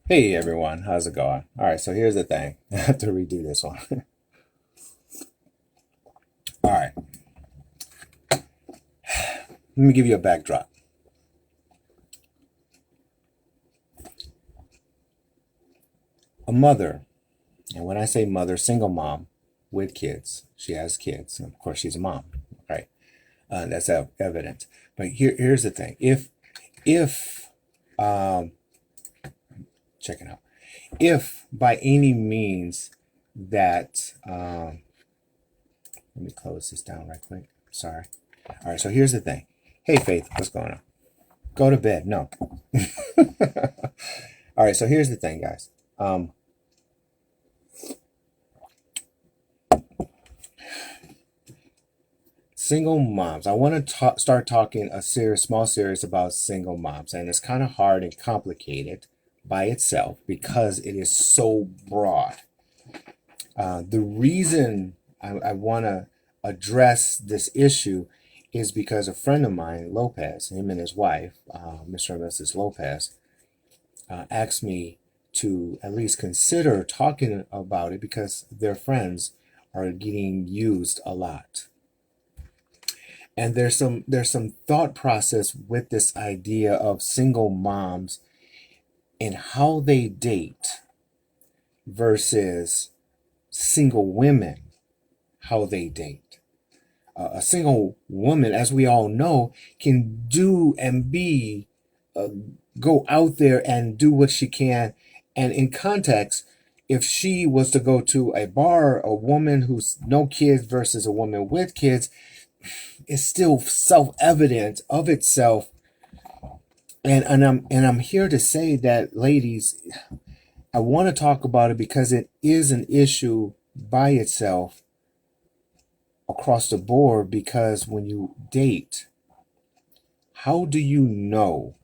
Hey everyone, how's it going? All right, so here's the thing. I have to redo this one. All right, let me give you a backdrop. A mother, and when I say mother, single mom with kids. She has kids. Of course, she's a mom, right? That's evident. But here's the thing. If check it out. If by any means that let me close this down right quick. Sorry. All right, so here's the thing. Hey Faith, what's going on? Go to bed. No. All right, so here's the thing, guys. Single moms. I want to start talking a small series about single moms, and it's kind of hard and complicated by itself because it is so broad. The reason I want to address this issue is because a friend of mine, Lopez, him and his wife, Mr. and Mrs. Lopez, asked me to at least consider talking about it because their friends are getting used a lot. And there's some thought process with this idea of single moms and how they date versus single women, how they date. A single woman, as we all know, can do and be, uh, go out there and do what she can. And in context, if she was to go to a bar, a woman who's no kids versus a woman with kids, is still self-evident of itself. And I'm here to say that, ladies, I want to talk about it because it is an issue by itself across the board. Because when you date, how do you know?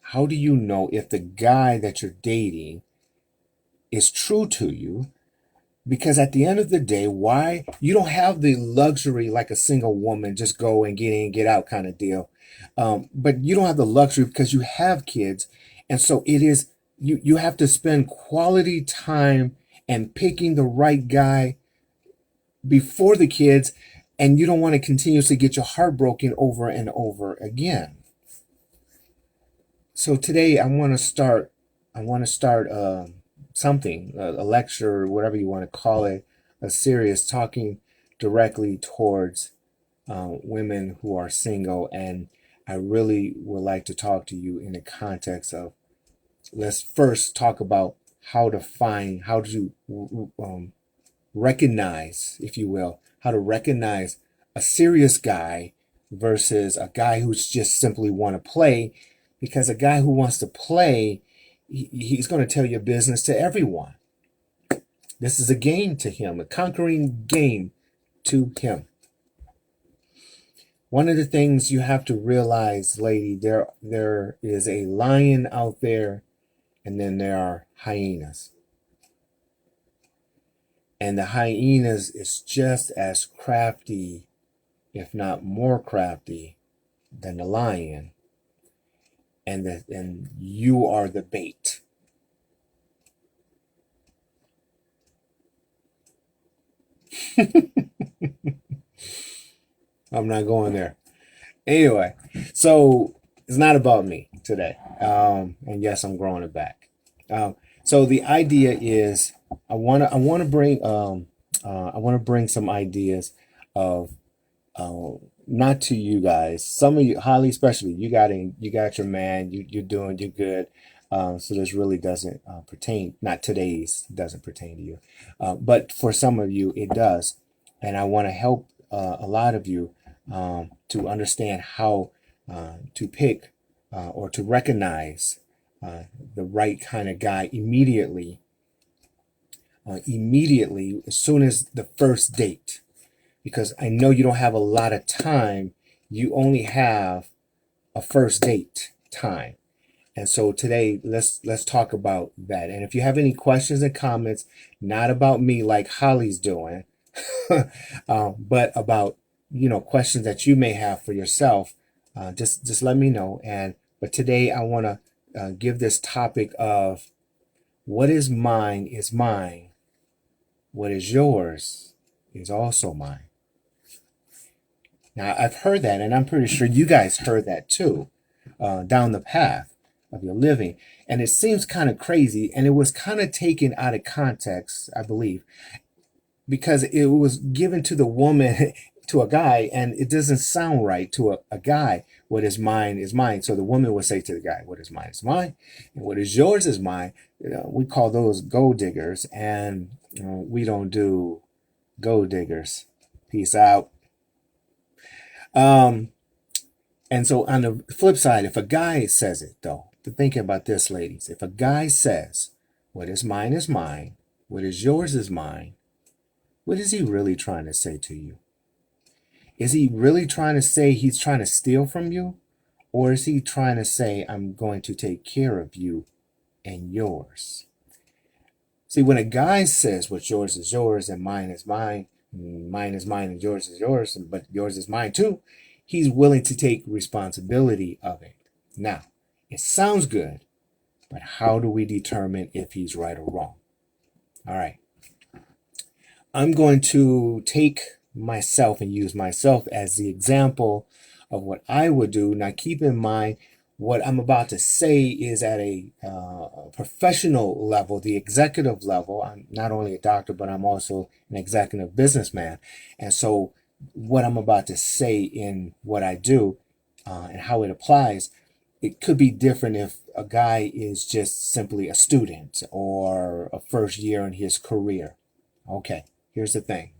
How do you know if the guy that you're dating is true to you? Because at the end of the day, why you don't have the luxury like a single woman, just go and get in, get out kind of deal. But you don't have the luxury because you have kids. And so it is, you have to spend quality time and picking the right guy before the kids. And you don't want to continuously get your heart broken over and over again. So today I want to start something, a lecture, or whatever you want to call it, a series talking directly towards women who are single. And I really would like to talk to you in the context of, let's first talk about how to recognize, if you will, how to recognize a serious guy versus a guy who's just simply want to play. Because a guy who wants to play, he's going to tell your business to everyone. This is a game to him, a conquering game to him. One of the things you have to realize, lady, there is a lion out there, and then there are hyenas. And the hyenas is just as crafty, if not more crafty, than the lion. And you are the bait. I'm not going there. Anyway, so it's not about me today. And yes, I'm growing it back. So the idea is, I want to bring some ideas of, uh, not to you guys. Some of you, Holly, especially, you got your man. You're good. So this really doesn't pertain. Not today's doesn't pertain to you, but for some of you it does. And I want to help a lot of you to understand how to pick or to recognize the right kind of guy immediately. Immediately, as soon as the first date, because I know you don't have a lot of time. You only have a first date time. And so today, let's talk about that. And if you have any questions and comments, not about me like Holly's doing, but about, questions that you may have for yourself, just let me know. And but today I want to give this topic of what is mine, what is yours is also mine. Now, I've heard that, and I'm pretty sure you guys heard that too, down the path of your living. And it seems kind of crazy, and it was kind of taken out of context, I believe, because it was given to the woman, to a guy, and it doesn't sound right to a guy. What is mine is mine. So the woman would say to the guy, what is mine is mine, and what is yours is mine. We call those gold diggers, and we don't do gold diggers. Peace out. And so on the flip side, if a guy says it, though, think about this, ladies. If a guy says, what is mine, what is yours is mine, what is he really trying to say to you? Is he really trying to say he's trying to steal from you? Or is he trying to say, I'm going to take care of you and yours? See, when a guy says what's yours is yours and mine is mine and yours is yours, but yours is mine too, he's willing to take responsibility of it. Now, it sounds good, but how do we determine if he's right or wrong? All right. I'm going to take myself and use myself as the example of what I would do. Now, keep in mind, what I'm about to say is at a professional level, the executive level. I'm not only a doctor, but I'm also an executive businessman. And so what I'm about to say in what I do and how it applies, it could be different if a guy is just simply a student or a first year in his career. Okay, here's the thing.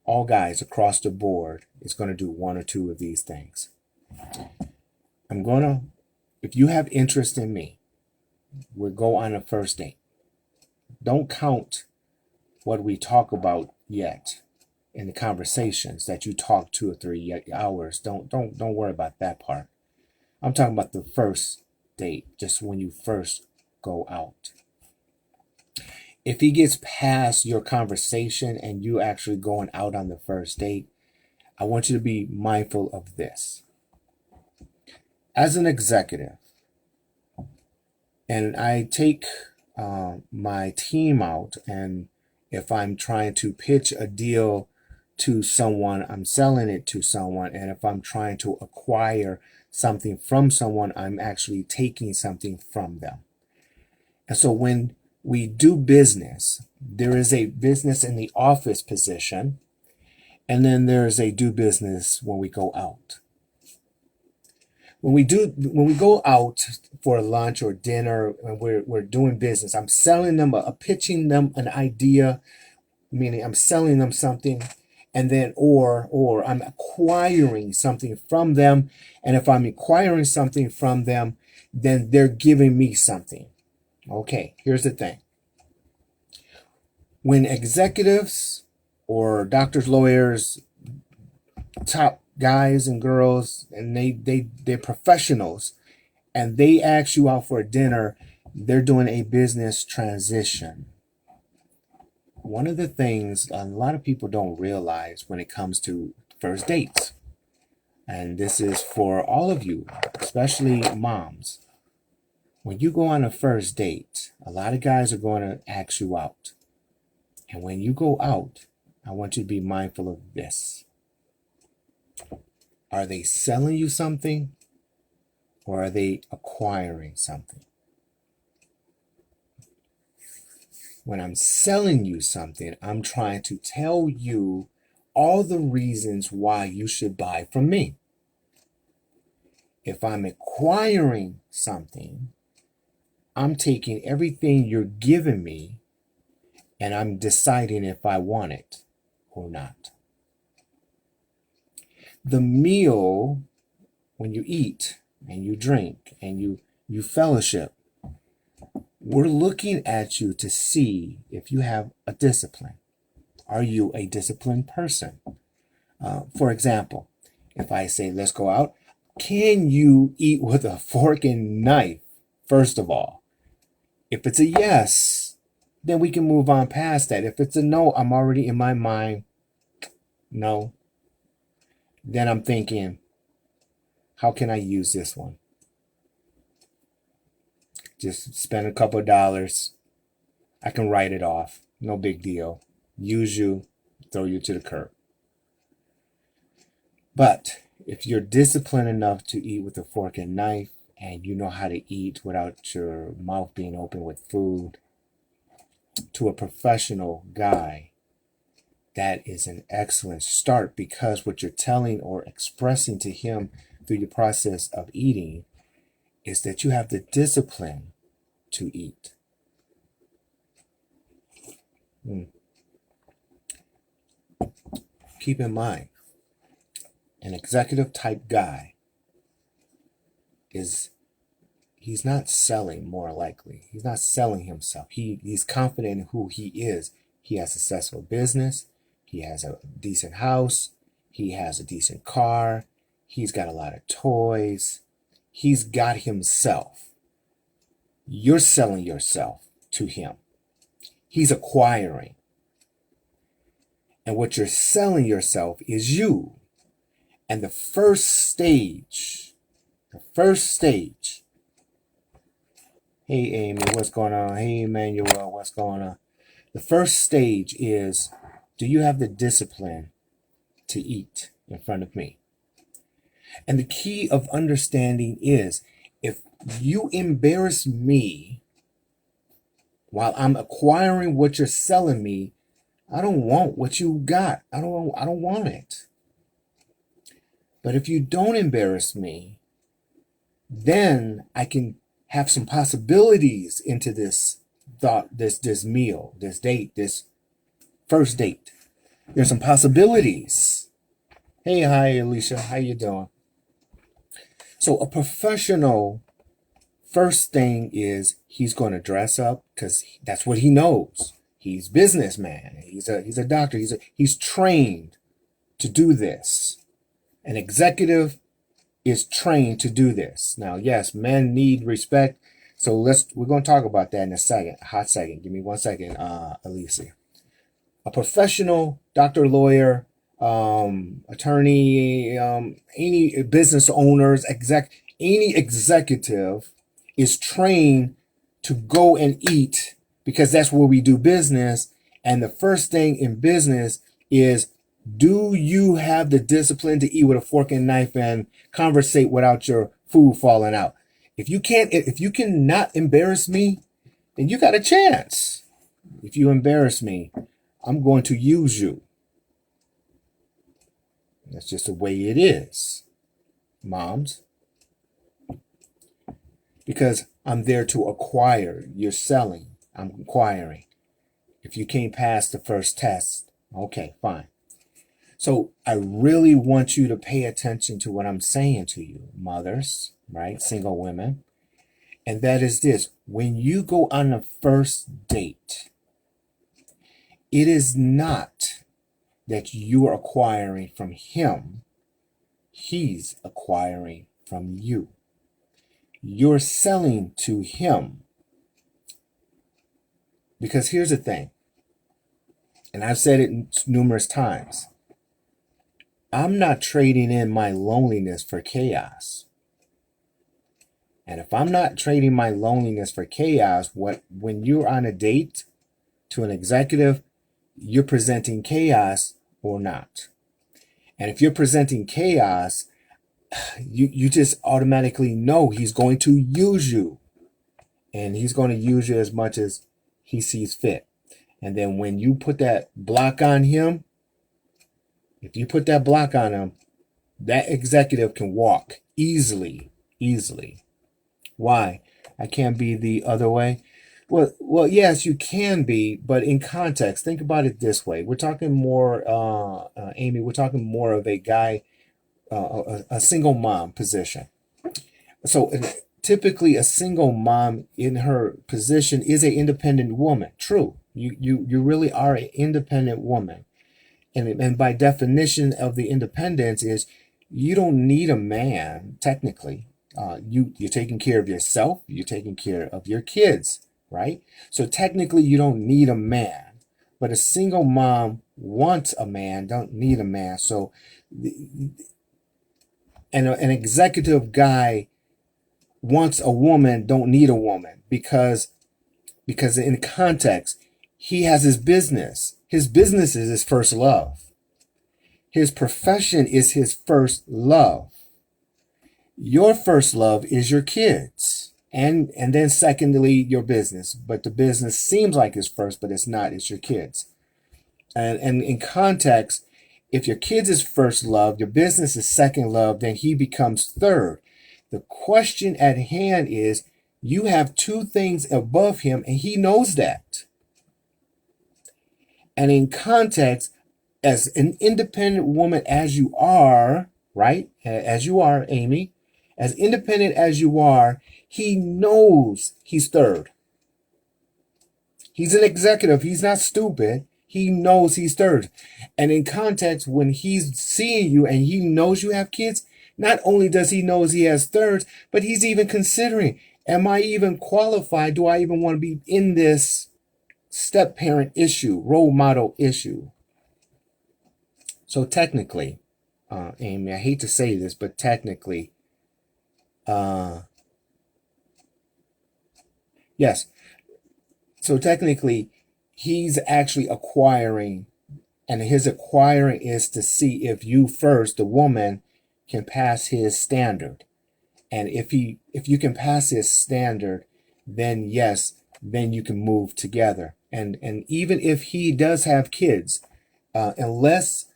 All guys across the board is going to do one or two of these things. If you have interest in me, we'll go on a first date. Don't count what we talk about yet in the conversations that you talk 2 or 3 hours. Don't worry about that part. I'm talking about the first date, just when you first go out. If he gets past your conversation and you actually going out on the first date, I want you to be mindful of this. As an executive, and I take my team out, and if I'm trying to pitch a deal to someone, I'm selling it to someone, and if I'm trying to acquire something from someone, I'm actually taking something from them. And so when we do business, there is a business in the office position, and then there's a do business when we go out. When we go out for lunch or dinner and we're doing business, I'm selling them, pitching them an idea, meaning I'm selling them something, and then or I'm acquiring something from them. And if I'm acquiring something from them, then they're giving me something. Okay, here's the thing. When executives or doctors, lawyers, top guys and girls, and they're professionals, and they ask you out for a dinner, they're doing a business transition. One of the things a lot of people don't realize when it comes to first dates, and this is for all of you, especially moms, when you go on a first date, a lot of guys are going to ask you out. And when you go out, I want you to be mindful of this. Are they selling you something, or are they acquiring something? When I'm selling you something, I'm trying to tell you all the reasons why you should buy from me. If I'm acquiring something, I'm taking everything you're giving me and I'm deciding if I want it or not. The meal, when you eat and you drink and you fellowship, we're looking at you to see if you have a discipline. Are you a disciplined person? For example, if I say, let's go out, can you eat with a fork and knife, first of all? If it's a yes, then we can move on past that. If it's a no, I'm already in my mind, no. Then I'm thinking, how can I use this one? Just spend a couple of dollars. I can write it off. No big deal. Use you, throw you to the curb. But if you're disciplined enough to eat with a fork and knife, and you know how to eat without your mouth being open with food, to a professional guy, that is an excellent start, because what you're telling or expressing to him through the process of eating is that you have the discipline to eat. Keep in mind, an executive type guy he's not selling, more likely. He's not selling himself. He's confident in who he is. He has a successful business. He has a decent house. He has a decent car. He's got a lot of toys. He's got himself. You're selling yourself to him. He's acquiring. And what you're selling yourself is you. And the first stage, hey Amy, what's going on? Hey Emmanuel, what's going on? The first stage is, do you have the discipline to eat in front of me? And the key of understanding is, if you embarrass me while I'm acquiring what you're selling me, I don't want what you got. I don't want it. But if you don't embarrass me, then I can have some possibilities into this thought, this meal, this date, this first date. There's some possibilities. Hey, hi, Alicia. How you doing? So a professional, first thing is, he's going to dress up, because that's what he knows. He's businessman. He's a doctor. He's trained to do this. An executive is trained to do this. Now, yes, men need respect. So we're going to talk about that in a second. A hot second. Give me 1 second, Alicia. A professional, doctor, lawyer, attorney, any business owners, any executive is trained to go and eat, because that's where we do business. And the first thing in business is, do you have the discipline to eat with a fork and knife and conversate without your food falling out? If you cannot embarrass me, then you got a chance. If you embarrass me, I'm going to use you. That's just the way it is, moms. Because I'm there to acquire. You're selling. I'm acquiring. If you can't pass the first test, okay, fine. So I really want you to pay attention to what I'm saying to you, mothers, right? Single women. And that is this: when you go on the first date, it is not that you are acquiring from him. He's acquiring from you. You're selling to him. Because here's the thing, and I've said it numerous times, I'm not trading in my loneliness for chaos. And if I'm not trading my loneliness for chaos, when you're on a date to an executive, you're presenting chaos or not. And if you're presenting chaos, you just automatically know he's going to use you. And he's going to use you as much as he sees fit. And then when you put that block on him, if you put that block on him, that executive can walk easily. Why? I can't be the other way. Well, yes, you can be, but in context, think about it this way. We're talking more, Amy, we're talking more of a guy, a single mom position. So typically a single mom in her position is an independent woman. True. You really are an independent woman. And by definition of the independence is, you don't need a man, technically. You're taking care of yourself. You're taking care of your kids, right? So technically you don't need a man. But a single mom wants a man, don't need a man. So, and an executive guy wants a woman don't need a woman because in context, he has his business. His business is his first love. His profession is his first love. Your first love is your kids. And then secondly, your business. But the business seems like it's first, but it's not. It's your kids. And in context, if your kids is first love, your business is second love, then he becomes third. The question at hand is, you have two things above him, and he knows that. And in context, as an independent woman as you are, right? As you are, Amy, as independent as you are, he knows he's third. He's an executive. He's not stupid. He knows he's third. And in context, when he's seeing you and he knows you have kids, not only does he know he has thirds, but he's even considering, am I even qualified? Do I even want to be in this step-parent issue, role model issue? So technically, Amy, I hate to say this, but technically, yes. So technically, he's actually acquiring, and his acquiring is to see if you first, the woman, can pass his standard. And if you can pass his standard, then yes, then you can move together. And even if he does have kids, unless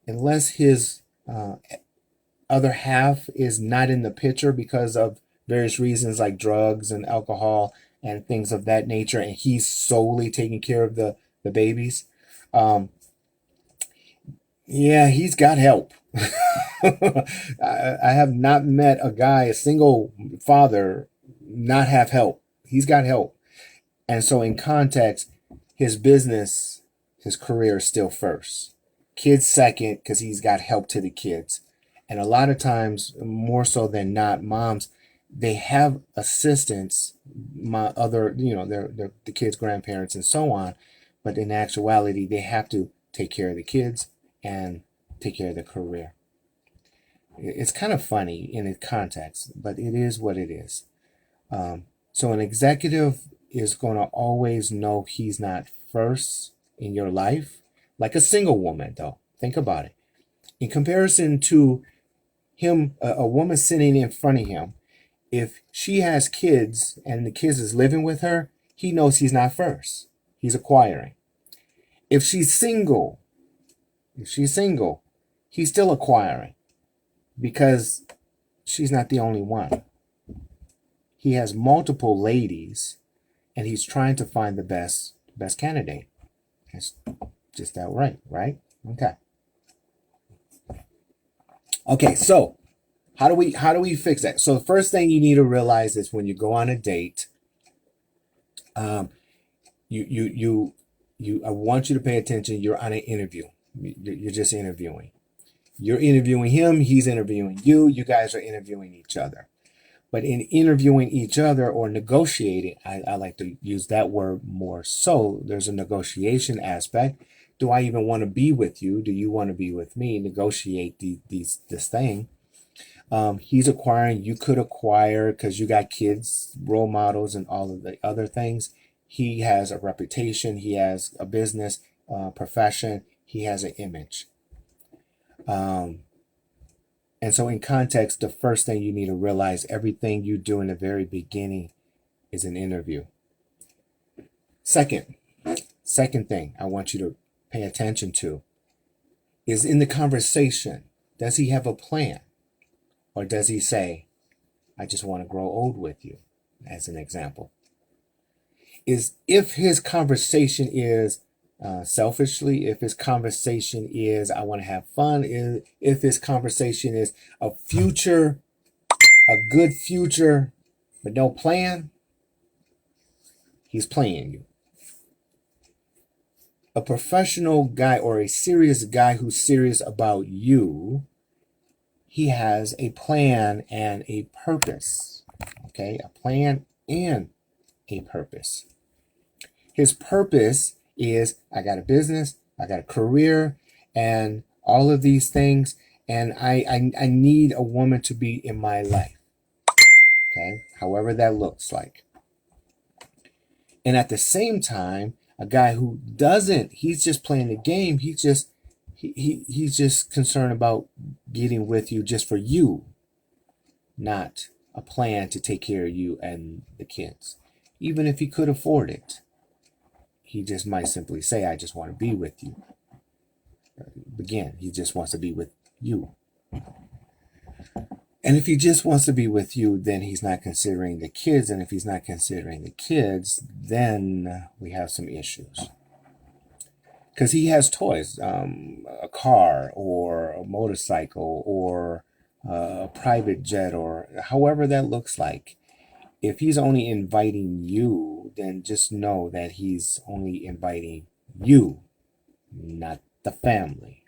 his other half is not in the picture because of various reasons like drugs and alcohol and things of that nature, and he's solely taking care of the babies, yeah, he's got help. I have not met a single father, not have help. He's got help. And so in context, his business, his career is still first. Kids second, because he's got help to the kids. And a lot of times, more so than not, moms, they have assistants, the kids' grandparents and so on. But in actuality, they have to take care of the kids and take care of the career. It's kind of funny in its context, but it is what it is. So an executive is going to always know he's not first in your life, like a single woman, though. Think about it. In comparison to him, a woman sitting in front of him, if she has kids and the kids is living with her, he knows he's not first. He's acquiring. If she's single, he's still acquiring because she's not the only one. He has multiple ladies and he's trying to find the best candidate. It's just that right? Okay, so how do we fix that? So the first thing you need to realize is when you go on a date, I want you to pay attention. You're on an interview. You're just interviewing. You're interviewing him. He's interviewing you. You guys are interviewing each other. But in interviewing each other or negotiating, I like to use that word more so. There's a negotiation aspect. Do I even want to be with you? Do you want to be with me? Negotiate this thing. He's acquiring. You could acquire because you got kids, role models, and all of the other things. He has a reputation. He has a business, profession. He has an image. And so in context, the first thing you need to realize, everything you do in the very beginning is an interview. Second thing I want you to pay attention to is in the conversation, does he have a plan? Or does he say, I just want to grow old with you, as an example? If his conversation is selfishly, if his conversation is, I want to have fun, if his conversation is a good future, but no plan, he's playing you. A professional guy or a serious guy who's serious about you, he has a plan and a purpose. Okay, a plan and a purpose. His purpose is, I got a business, I got a career, and all of these things, and I need a woman to be in my life. Okay, however that looks like. And at the same time, a guy who doesn't, he's just playing the game. He's just concerned about getting with you just for you, not a plan to take care of you and the kids. Even if he could afford it, he just might simply say, I just want to be with you. Again, he just wants to be with you. And if he just wants to be with you, then he's not considering the kids. And if he's not considering the kids, then we have some issues. Because he has toys, a car or a motorcycle or a private jet or however that looks like. If he's only inviting you, then just know that he's only inviting you, not the family.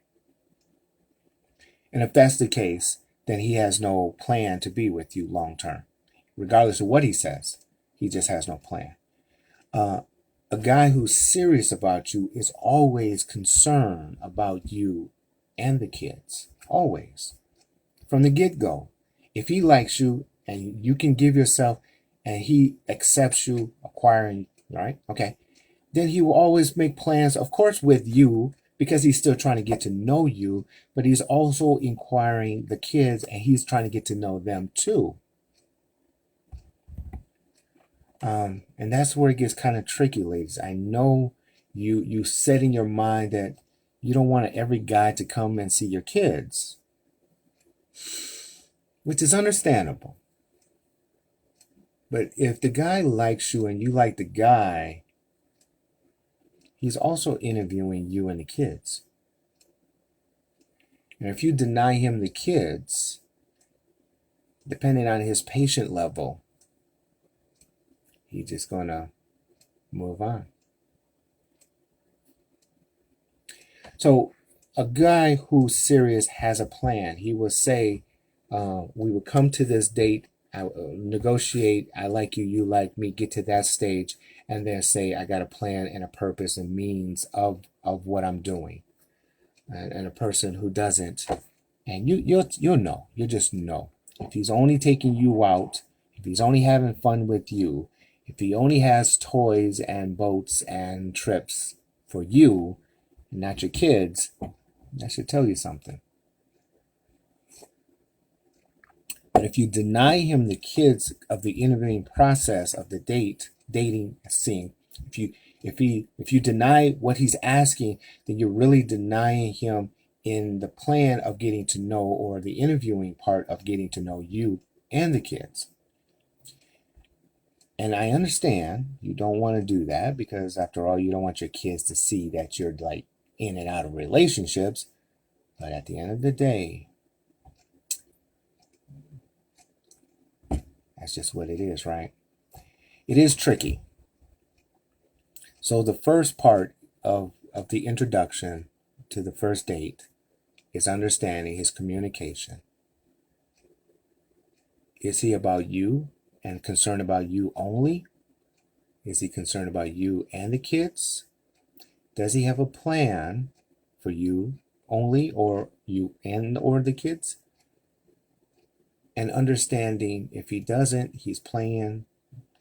And if that's the case, then he has no plan to be with you long term. Regardless of what he says, he just has no plan. A guy who's serious about you is always concerned about you and the kids. Always. From the get-go. If he likes you and you can give yourself and he accepts you acquiring, right? Okay. Then he will always make plans, of course, with you, because he's still trying to get to know you, but he's also inquiring the kids and he's trying to get to know them too. And that's where it gets kind of tricky, ladies. I know you set in your mind that you don't want every guy to come and see your kids, which is understandable. But if the guy likes you and you like the guy, he's also interviewing you and the kids. And if you deny him the kids, depending on his patient level, he's just going to move on. So a guy who's serious has a plan. He will say, we will come to this date, I negotiate, I like you, you like me, get to that stage, and then say, I got a plan and a purpose and means of what I'm doing. And a person who doesn't, and you'll know, you just know. If he's only taking you out, if he's only having fun with you, if he only has toys and boats and trips for you, and not your kids, that should tell you something. But if you deny him the kids of the interviewing process of the dating, seeing, if you deny what he's asking, then you're really denying him in the plan of getting to know, or the interviewing part of getting to know you and the kids. And I understand you don't want to do that, because after all, you don't want your kids to see that you're like in and out of relationships. But at the end of the day, that's just what it is, right? It is tricky. So the first part of the introduction to the first date is understanding his communication. Is he about you and concerned about you only? Is he concerned about you and the kids? Does he have a plan for you only, or you and or the kids? And understanding, if he doesn't, he's playing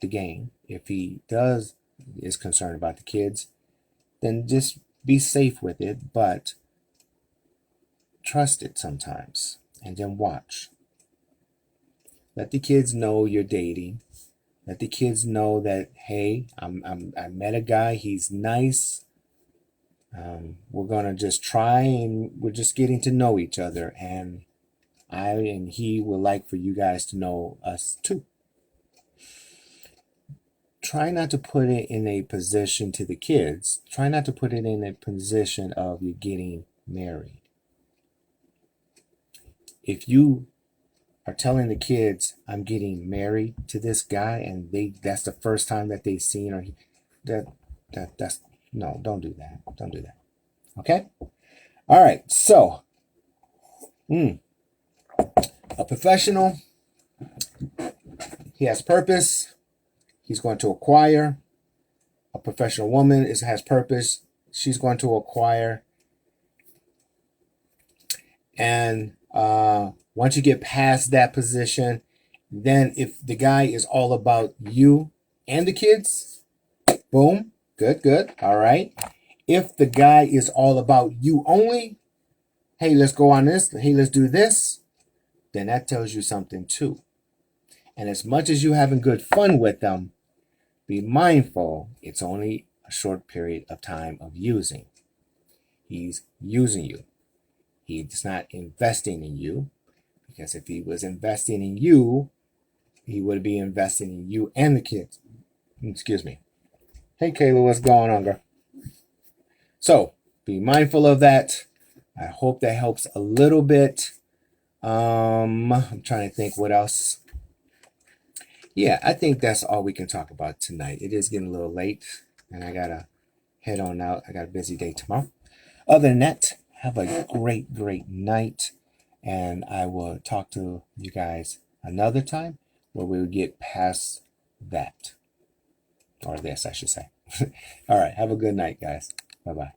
the game. If he does, is concerned about the kids, then just be safe with it, but trust it sometimes, and then watch. Let the kids know you're dating. Let the kids know that, hey, I met a guy, he's nice. We're gonna just try, and we're just getting to know each other, and I and he would like for you guys to know us too. Try not to put it in a position to the kids. Try not to put it in a position of you getting married. If you are telling the kids, I'm getting married to this guy, and that's the first time that they've seen, or that's no, don't do that. Don't do that. Okay? All right. So, a professional, he has purpose. He's going to acquire. A professional woman has purpose. She's going to acquire. And once you get past that position Then if the guy is all about you and the kids, boom, good, good, all right. If the guy is all about you only, hey, let's go on this, hey, let's do this, then that tells you something too. And as much as you're having good fun with them, be mindful it's only a short period of time of using. He's using you. He's not investing in you, because if he was investing in you, he would be investing in you and the kids. Excuse me. Hey, Kayla, what's going on, girl? So be mindful of that. I hope that helps a little bit. I'm trying to think what else. Yeah, I think that's all we can talk about tonight. It is getting a little late, and I gotta head on out. I got a busy day tomorrow. Other than that, have a great, great night, and I will talk to you guys another time where we'll get past that, or this, I should say. All right, have a good night, guys. Bye-bye.